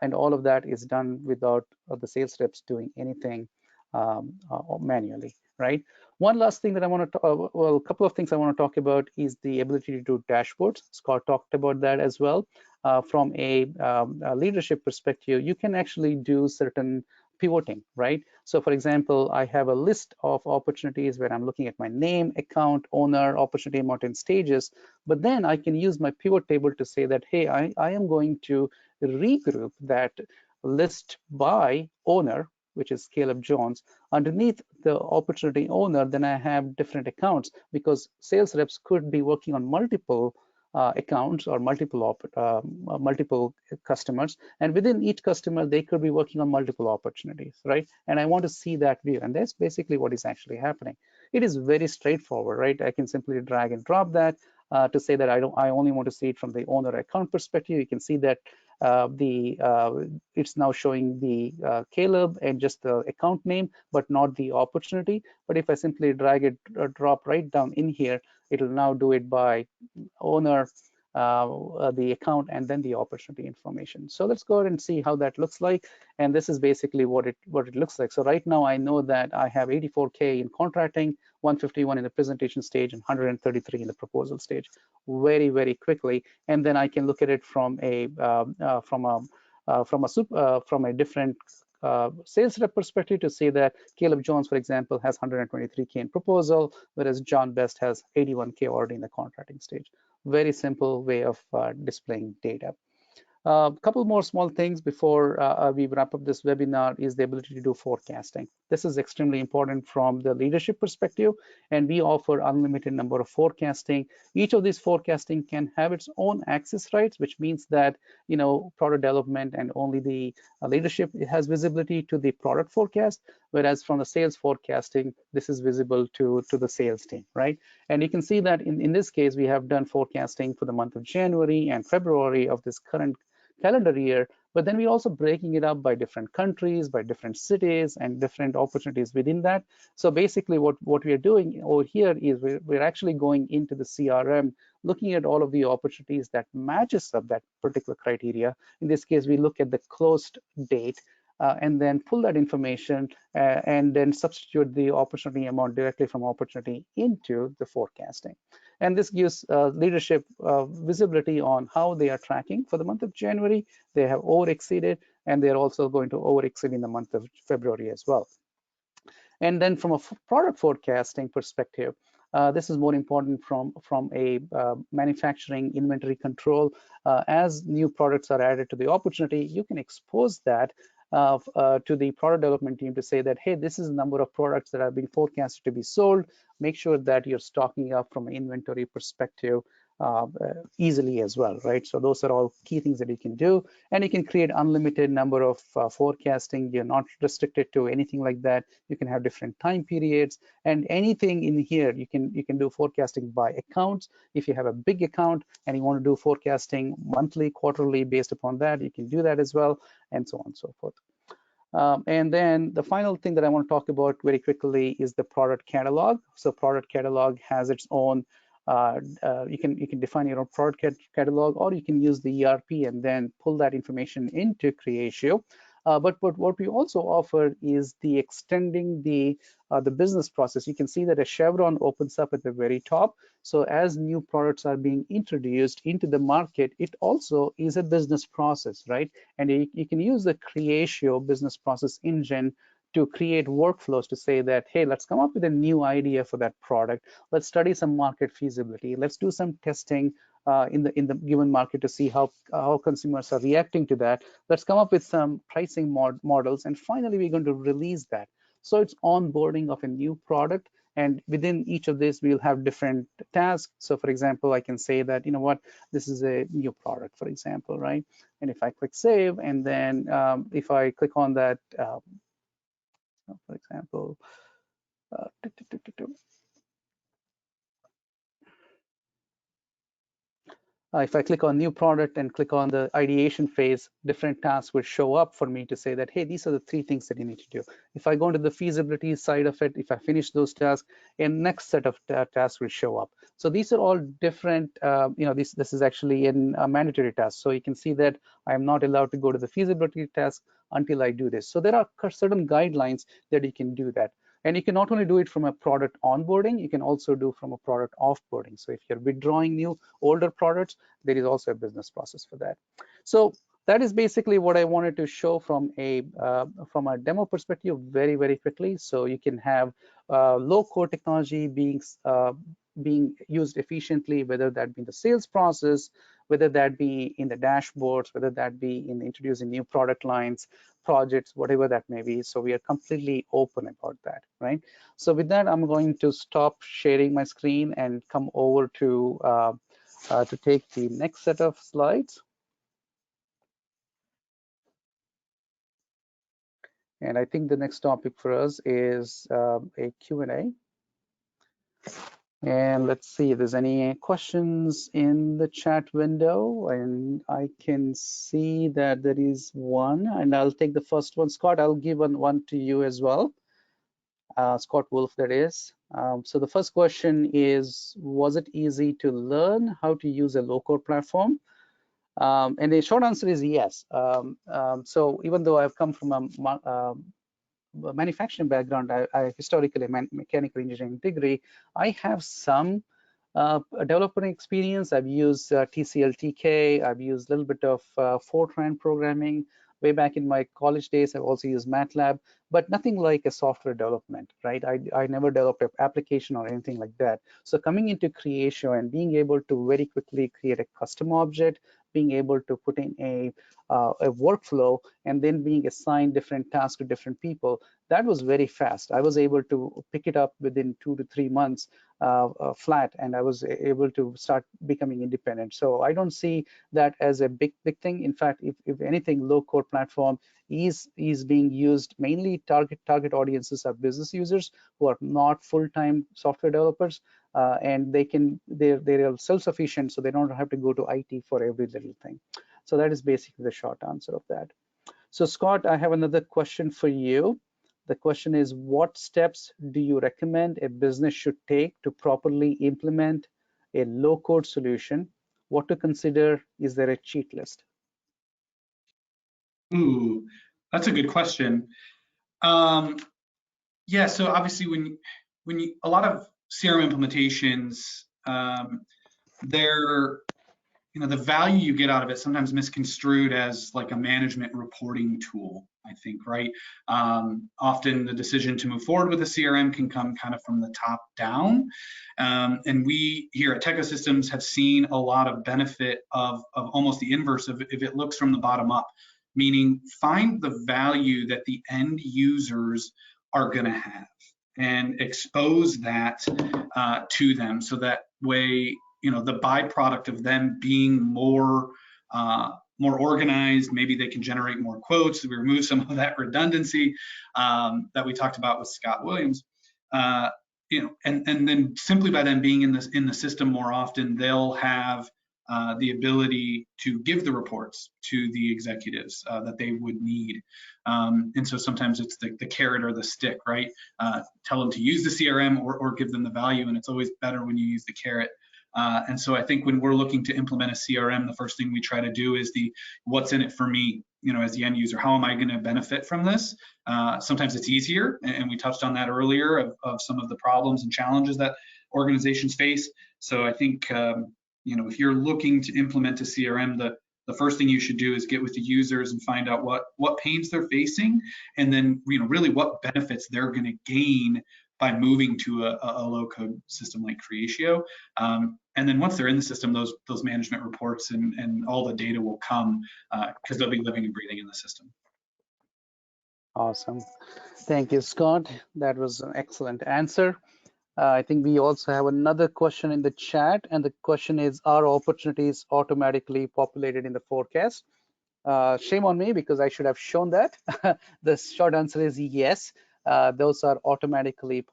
And all of that is done without the sales reps doing anything manually, right? One last thing that I want to, well, a couple of things I want to talk about is the ability to do dashboards. Scott talked about that as well. From a leadership perspective, you can actually do certain pivoting, right? So for example, I have a list of opportunities where I'm looking at my name, account, owner, opportunity amount, and stages, but then I can use my pivot table to say that, hey, I am going to regroup that list by owner, which is Caleb Jones. Underneath the opportunity owner, then I have different accounts, because sales reps could be working on multiple accounts or multiple customers, and within each customer they could be working on multiple opportunities, right? And I want to see that view, and that's basically what is actually happening. It is very straightforward, right? I can simply drag and drop that to say that I only want to see it from the owner account perspective. You can see that it's now showing the Caleb and just the account name, but not the opportunity. But if I simply drag it or drop right down in here, it'll now do it by owner, the account, and then the opportunity information. So let's go ahead and see how that looks like. And this is basically what it looks like. So right now I know that I have 84K in contracting, 151 in the presentation stage, and 133 in the proposal stage, very, very quickly. And then I can look at it from a different sales rep perspective to say that Caleb Jones, for example, has 123K in proposal, whereas John Best has 81K already in the contracting stage. Very simple way of displaying data. A couple more small things before we wrap up this webinar is the ability to do forecasting. This is extremely important from the leadership perspective, and we offer unlimited number of forecasting. Each of these forecasting can have its own access rights, which means that, you know, product development and only the leadership has visibility to the product forecast, whereas from the sales forecasting, this is visible to the sales team, right? And you can see that in this case, we have done forecasting for the month of January and February of this current calendar year, but then we're also breaking it up by different countries, by different cities, and different opportunities within that. So basically what we are doing over here is we're actually going into the CRM, looking at all of the opportunities that matches up that particular criteria. In this case, we look at the closed date, and then pull that information and then substitute the opportunity amount directly from opportunity into the forecasting. And this gives leadership visibility on how they are tracking for the month of January. They have over exceeded, and they're also going to over exceed in the month of February as well. And then from a product forecasting perspective, this is more important from a manufacturing inventory control. As new products are added to the opportunity, you can expose that to the product development team to say that, hey, this is the number of products that have been forecasted to be sold. Make sure that you're stocking up from an inventory perspective easily as well, right? So those are all key things that you can do, and you can create unlimited number of forecasting. You're not restricted to anything like that. You can have different time periods, and anything in here you can do forecasting by accounts. If you have a big account and you want to do forecasting monthly, quarterly based upon that, you can do that as well, and so on and so forth. And then the final thing that I want to talk about very quickly is the product catalog. So product catalog has its own, you can define your own product catalog, or you can use the ERP and then pull that information into Creatio. But what we also offer is the extending the business process. You can see that a chevron opens up at the very top. So as new products are being introduced into the market, it also is a business process, right? And you can use the Creatio business process engine to create workflows to say that, hey, let's come up with a new idea for that product. Let's study some market feasibility. Let's do some testing in the given market to see how consumers are reacting to that. Let's come up with some pricing models, and finally we're going to release that. So it's onboarding of a new product, and within each of this we'll have different tasks. So for example, I can say that, you know what, this is a new product, for example, right? And if I click save, and then if I click on that, for example, if I click on new product and click on the ideation phase, different tasks will show up for me to say that, hey, these are the 3 things that you need to do. If I go into the feasibility side of it, if I finish those tasks, a next set of tasks will show up. So these are all different, this is actually in a mandatory task. So you can see that I'm not allowed to go to the feasibility task until I do this. So there are certain guidelines that you can do that. And you can not only do it from a product onboarding, you can also do from a product offboarding. So if you're withdrawing new older products, there is also a business process for that. So that is basically what I wanted to show from a demo perspective very, very quickly. So you can have low code technology being used efficiently, whether that be in the sales process, whether that be in the dashboards, whether that be in introducing new product lines, projects, whatever that may be. So we are completely open about that, right? So with that, I'm going to stop sharing my screen and come over to take the next set of slides. And I think the next topic for us is a Q&A. And let's see if there's any questions in the chat window. And I can see that there is one, and I'll take the first one. Scott, I'll give one to you as well. Scott Wolf, that is. So the first question is, was it easy to learn how to use a low-code platform? And the short answer is yes. So even though I've come from a manufacturing background, I historically mechanical engineering degree, I have some developer experience. I've used TCL TK, I've used a little bit of Fortran programming. Way back in my college days, I've also used MATLAB, but nothing like a software development, right? I never developed an application or anything like that. So coming into Creatio and being able to very quickly create a custom object, being able to put in a workflow, and then being assigned different tasks to different people, that was very fast. I was able to pick it up within 2 to 3 months flat, and I was able to start becoming independent. So I don't see that as a big thing. In fact, if anything, low code platform is being used mainly target audiences are business users who are not full-time software developers, and they're self-sufficient, so they don't have to go to IT for every little thing. So that is basically the short answer of that. So Scott, I have another question for you. The question is, what steps do you recommend a business should take to properly implement a low-code solution? What to consider? Is there a cheat list? Ooh, that's a good question. Yeah, so obviously when you a lot of CRM implementations, they're the value you get out of it sometimes misconstrued as like a management reporting tool, I think, right? Often the decision to move forward with a CRM can come kind of from the top down. And we here at Techo Systems have seen a lot of benefit of almost the inverse of if it looks from the bottom up, meaning find the value that the end users are going to have and expose that to them, so that way the byproduct of them being more organized, maybe they can generate more quotes. We remove some of that redundancy that we talked about with Scott Williams. And then simply by them being in the system more often, they'll have the ability to give the reports to the executives that they would need. And so sometimes it's the carrot or the stick, right? Tell them to use the CRM or give them the value, and it's always better when you use the carrot. And so I think when we're looking to implement a CRM, the first thing we try to do is what's in it for me. as the end user, how am I going to benefit from this? Sometimes it's easier, and we touched on that earlier of some of the problems and challenges that organizations face. So I think, if you're looking to implement a CRM, the first thing you should do is get with the users and find out what pains they're facing, and then really what benefits they're going to gain by moving to a low-code system like Creatio. And then once they're in the system, those management reports and all the data will come because they'll be living and breathing in the system. Awesome. Thank you, Scott. That was an excellent answer. I think we also have another question in the chat, and the question is, are opportunities automatically populated in the forecast? Shame on me, because I should have shown that. The short answer is yes. Those are automatically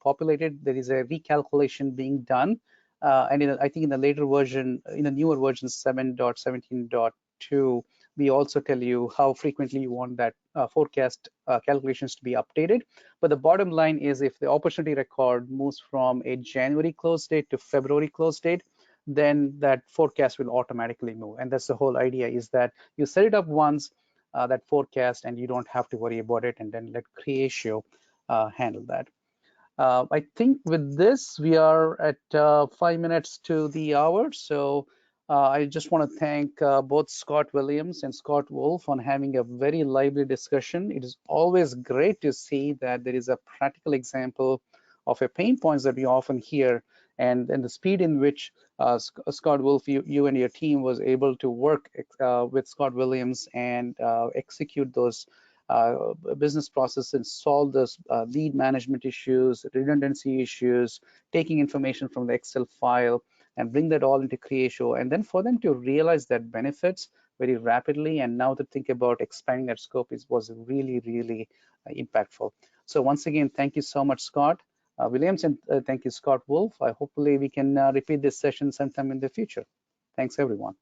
populated. There is a recalculation being done. And I think in the later version, in the newer version 7.17.2, we also tell you how frequently you want that forecast calculations to be updated. But the bottom line is, if the opportunity record moves from a January close date to February close date, then that forecast will automatically move. And that's the whole idea, is that you set it up once, that forecast, and you don't have to worry about it, and then let Creatio handle that. I think with this, we are at 5 minutes to the hour. So I just want to thank both Scott Williams and Scott Wolf on having a very lively discussion. It is always great to see that there is a practical example of a pain points that we often hear, and the speed in which Scott Wolf, you and your team was able to work with Scott Williams and execute those business process and solve those lead management issues, redundancy issues, taking information from the Excel file and bring that all into Creatio, and then for them to realize that benefits very rapidly, and now to think about expanding that scope was really, really impactful. So once again, thank you so much, Scott Williams, and thank you, Scott Wolf. Hopefully we can repeat this session sometime in the future. Thanks, everyone.